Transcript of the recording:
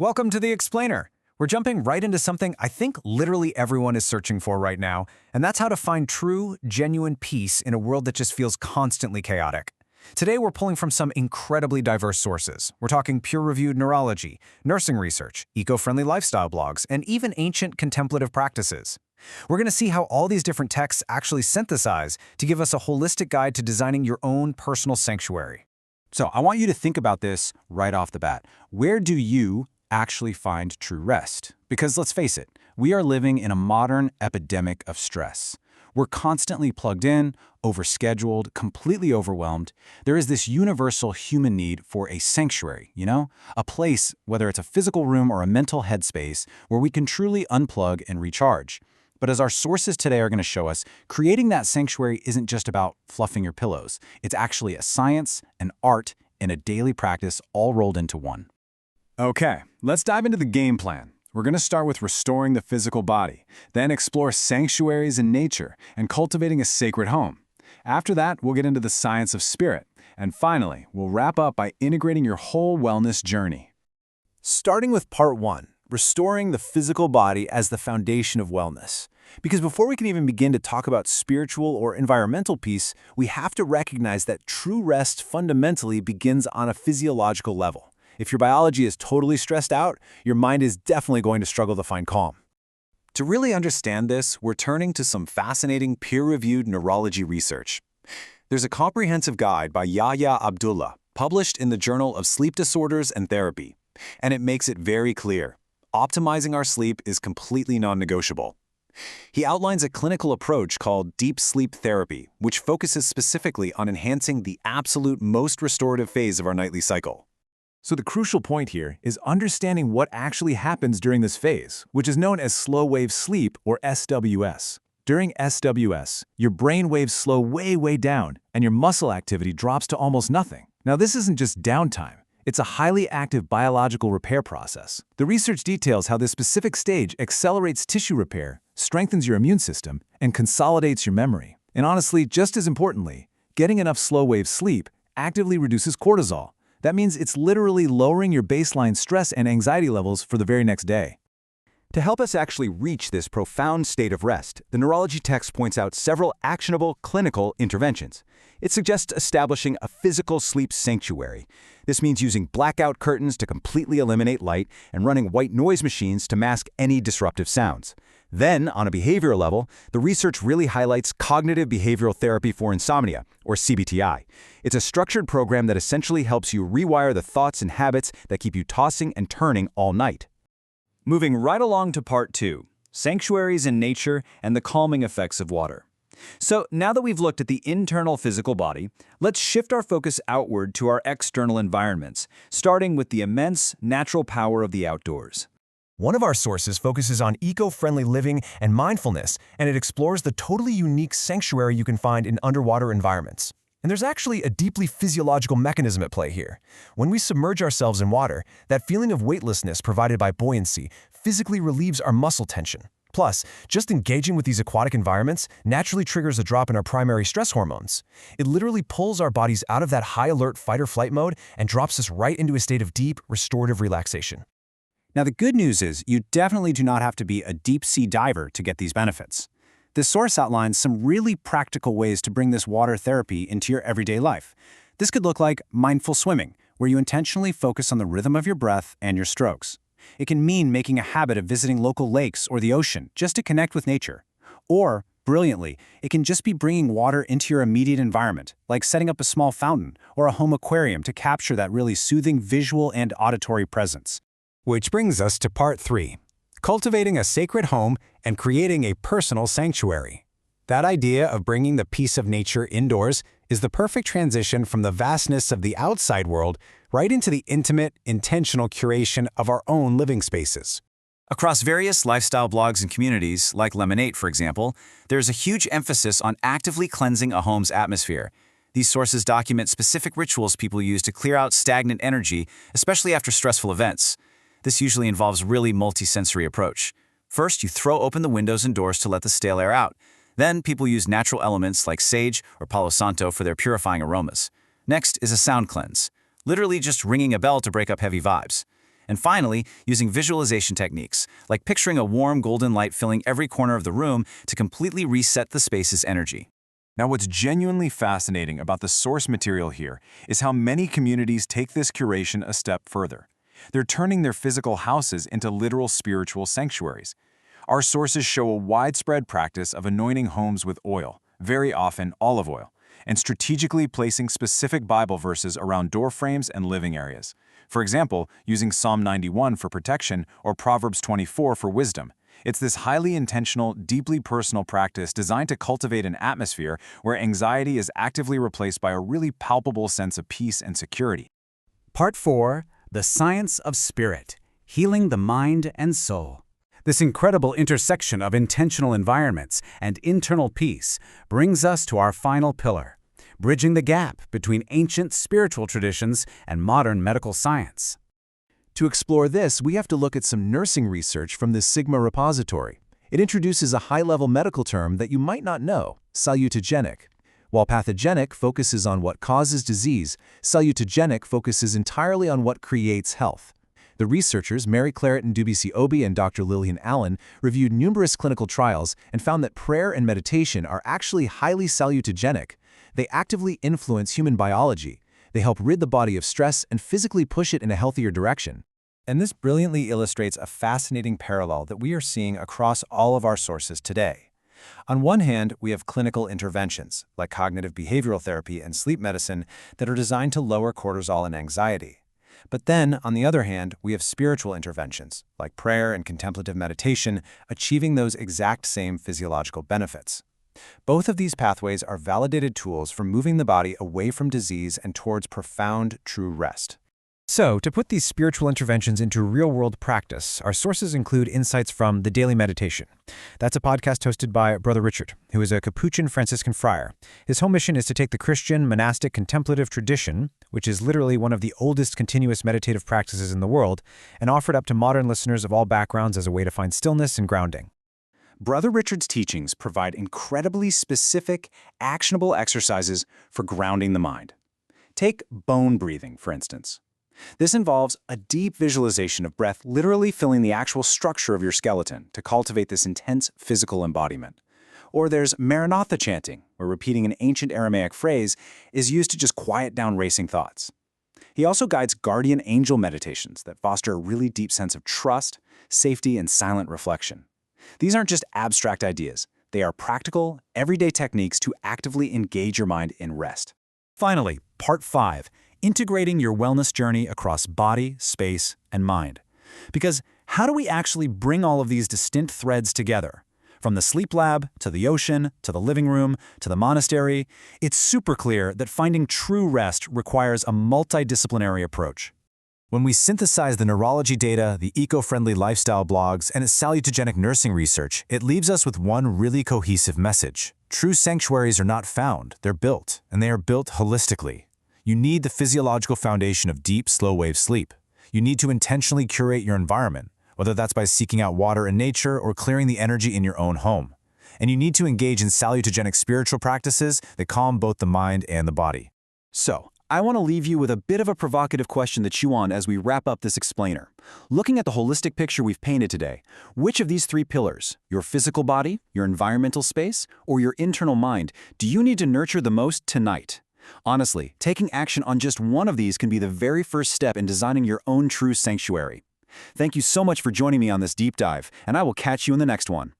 Welcome to The Explainer. We're jumping right into something I think literally everyone is searching for right now, and that's how to find true, genuine peace in a world that just feels constantly chaotic. Today, we're pulling from some incredibly diverse sources. We're talking peer-reviewed neurology, nursing research, eco-friendly lifestyle blogs, and even ancient contemplative practices. We're going to see how all these different texts actually synthesize to give us a holistic guide to designing your own personal sanctuary. So I want you to think about this right off the bat. Where do you actually find true rest? Because let's face it, we are living in a modern epidemic of stress. We're constantly plugged in, overscheduled, completely overwhelmed. There is this universal human need for a sanctuary, a place, whether it's a physical room or a mental headspace, where we can truly unplug and recharge. But as our sources today are going to show us, creating that sanctuary isn't just about fluffing your pillows. It's actually a science, an art, and a daily practice all rolled into one. Okay, let's dive into the game plan. We're going to start with restoring the physical body, then explore sanctuaries in nature and cultivating a sacred home. After that, we'll get into the science of spirit. And finally, we'll wrap up by integrating your whole wellness journey. Starting with part 1, restoring the physical body as the foundation of wellness. Because before we can even begin to talk about spiritual or environmental peace, we have to recognize that true rest fundamentally begins on a physiological level. If your biology is totally stressed out, your mind is definitely going to struggle to find calm. To really understand this, we're turning to some fascinating peer-reviewed neurology research. There's a comprehensive guide by Yahya Abdullah, published in the Journal of Sleep Disorders and Therapy, and it makes it very clear. Optimizing our sleep is completely non-negotiable. He outlines a clinical approach called deep sleep therapy, which focuses specifically on enhancing the absolute most restorative phase of our nightly cycle. So the crucial point here is understanding what actually happens during this phase, which is known as slow-wave sleep or SWS. During SWS, your brain waves slow way down, and your muscle activity drops to almost nothing. Now, this isn't just downtime. It's a highly active biological repair process. The research details how this specific stage accelerates tissue repair, strengthens your immune system, and consolidates your memory. And honestly, just as importantly, getting enough slow-wave sleep actively reduces cortisol. That means it's literally lowering your baseline stress and anxiety levels for the very next day. To help us actually reach this profound state of rest, the neurology text points out several actionable clinical interventions. It suggests establishing a physical sleep sanctuary. This means using blackout curtains to completely eliminate light and running white noise machines to mask any disruptive sounds. Then, on a behavioral level, the research really highlights cognitive behavioral therapy for insomnia, or CBTI. It's a structured program that essentially helps you rewire the thoughts and habits that keep you tossing and turning all night. Moving right along to part 2, sanctuaries in nature and the calming effects of water. So now that we've looked at the internal physical body, let's shift our focus outward to our external environments, starting with the immense natural power of the outdoors. One of our sources focuses on eco-friendly living and mindfulness, and it explores the totally unique sanctuary you can find in underwater environments. And there's actually a deeply physiological mechanism at play here. When we submerge ourselves in water, that feeling of weightlessness provided by buoyancy physically relieves our muscle tension. Plus, just engaging with these aquatic environments naturally triggers a drop in our primary stress hormones. It literally pulls our bodies out of that high-alert fight-or-flight mode and drops us right into a state of deep, restorative relaxation. Now, the good news is you definitely do not have to be a deep-sea diver to get these benefits. This source outlines some really practical ways to bring this water therapy into your everyday life. This could look like mindful swimming, where you intentionally focus on the rhythm of your breath and your strokes. It can mean making a habit of visiting local lakes or the ocean just to connect with nature. Or, brilliantly, it can just be bringing water into your immediate environment, like setting up a small fountain or a home aquarium to capture that really soothing visual and auditory presence. Which brings us to part 3, cultivating a sacred home and creating a personal sanctuary. That idea of bringing the peace of nature indoors is the perfect transition from the vastness of the outside world right into the intimate, intentional curation of our own living spaces. Across various lifestyle blogs and communities, like Lemonade, for example, there's a huge emphasis on actively cleansing a home's atmosphere. These sources document specific rituals people use to clear out stagnant energy, especially after stressful events. This usually involves a really multi-sensory approach. First, you throw open the windows and doors to let the stale air out. Then, people use natural elements like sage or Palo Santo for their purifying aromas. Next is a sound cleanse, literally just ringing a bell to break up heavy vibes. And finally, using visualization techniques, like picturing a warm golden light filling every corner of the room to completely reset the space's energy. Now, what's genuinely fascinating about the source material here is how many communities take this curation a step further. They're turning their physical houses into literal spiritual sanctuaries. Our sources show a widespread practice of anointing homes with oil, very often olive oil, and strategically placing specific Bible verses around door frames and living areas. For example, using Psalm 91 for protection or Proverbs 24 for wisdom. It's this highly intentional, deeply personal practice designed to cultivate an atmosphere where anxiety is actively replaced by a really palpable sense of peace and security. Part 4. The Science of Spirit, Healing the Mind and Soul. This incredible intersection of intentional environments and internal peace brings us to our final pillar, bridging the gap between ancient spiritual traditions and modern medical science. To explore this, we have to look at some nursing research from the Sigma repository. It introduces a high-level medical term that you might not know, salutogenic. While pathogenic focuses on what causes disease, salutogenic focuses entirely on what creates health. The researchers, Mary Claret Ndubisi-Obi and Dr. Lillian Allen, reviewed numerous clinical trials and found that prayer and meditation are actually highly salutogenic. They actively influence human biology. They help rid the body of stress and physically push it in a healthier direction. And this brilliantly illustrates a fascinating parallel that we are seeing across all of our sources today. On one hand, we have clinical interventions, like cognitive behavioral therapy and sleep medicine, that are designed to lower cortisol and anxiety. But then, on the other hand, we have spiritual interventions, like prayer and contemplative meditation, achieving those exact same physiological benefits. Both of these pathways are validated tools for moving the body away from disease and towards profound, true rest. So, to put these spiritual interventions into real-world practice, our sources include insights from The Daily Meditation. That's a podcast hosted by Brother Richard, who is a Capuchin Franciscan friar. His whole mission is to take the Christian monastic contemplative tradition, which is literally one of the oldest continuous meditative practices in the world, and offer it up to modern listeners of all backgrounds as a way to find stillness and grounding. Brother Richard's teachings provide incredibly specific, actionable exercises for grounding the mind. Take bone breathing, for instance. This involves a deep visualization of breath literally filling the actual structure of your skeleton to cultivate this intense physical embodiment. Or there's Maranatha chanting, where repeating an ancient Aramaic phrase is used to just quiet down racing thoughts. He also guides guardian angel meditations that foster a really deep sense of trust, safety, and silent reflection. These aren't just abstract ideas. They are practical, everyday techniques to actively engage your mind in rest. Finally, Part 5. Integrating your wellness journey across body, space, and mind. Because how do we actually bring all of these distinct threads together? From the sleep lab, to the ocean, to the living room, to the monastery, it's super clear that finding true rest requires a multidisciplinary approach. When we synthesize the neurology data, the eco-friendly lifestyle blogs, and its salutogenic nursing research, it leaves us with one really cohesive message. True sanctuaries are not found, they're built, and they are built holistically. You need the physiological foundation of deep, slow-wave sleep. You need to intentionally curate your environment, whether that's by seeking out water in nature or clearing the energy in your own home. And you need to engage in salutogenic spiritual practices that calm both the mind and the body. So, I want to leave you with a bit of a provocative question to chew on as we wrap up this explainer. Looking at the holistic picture we've painted today, which of these three pillars, your physical body, your environmental space, or your internal mind, do you need to nurture the most tonight? Honestly, taking action on just one of these can be the very first step in designing your own true sanctuary. Thank you so much for joining me on this deep dive, and I will catch you in the next one.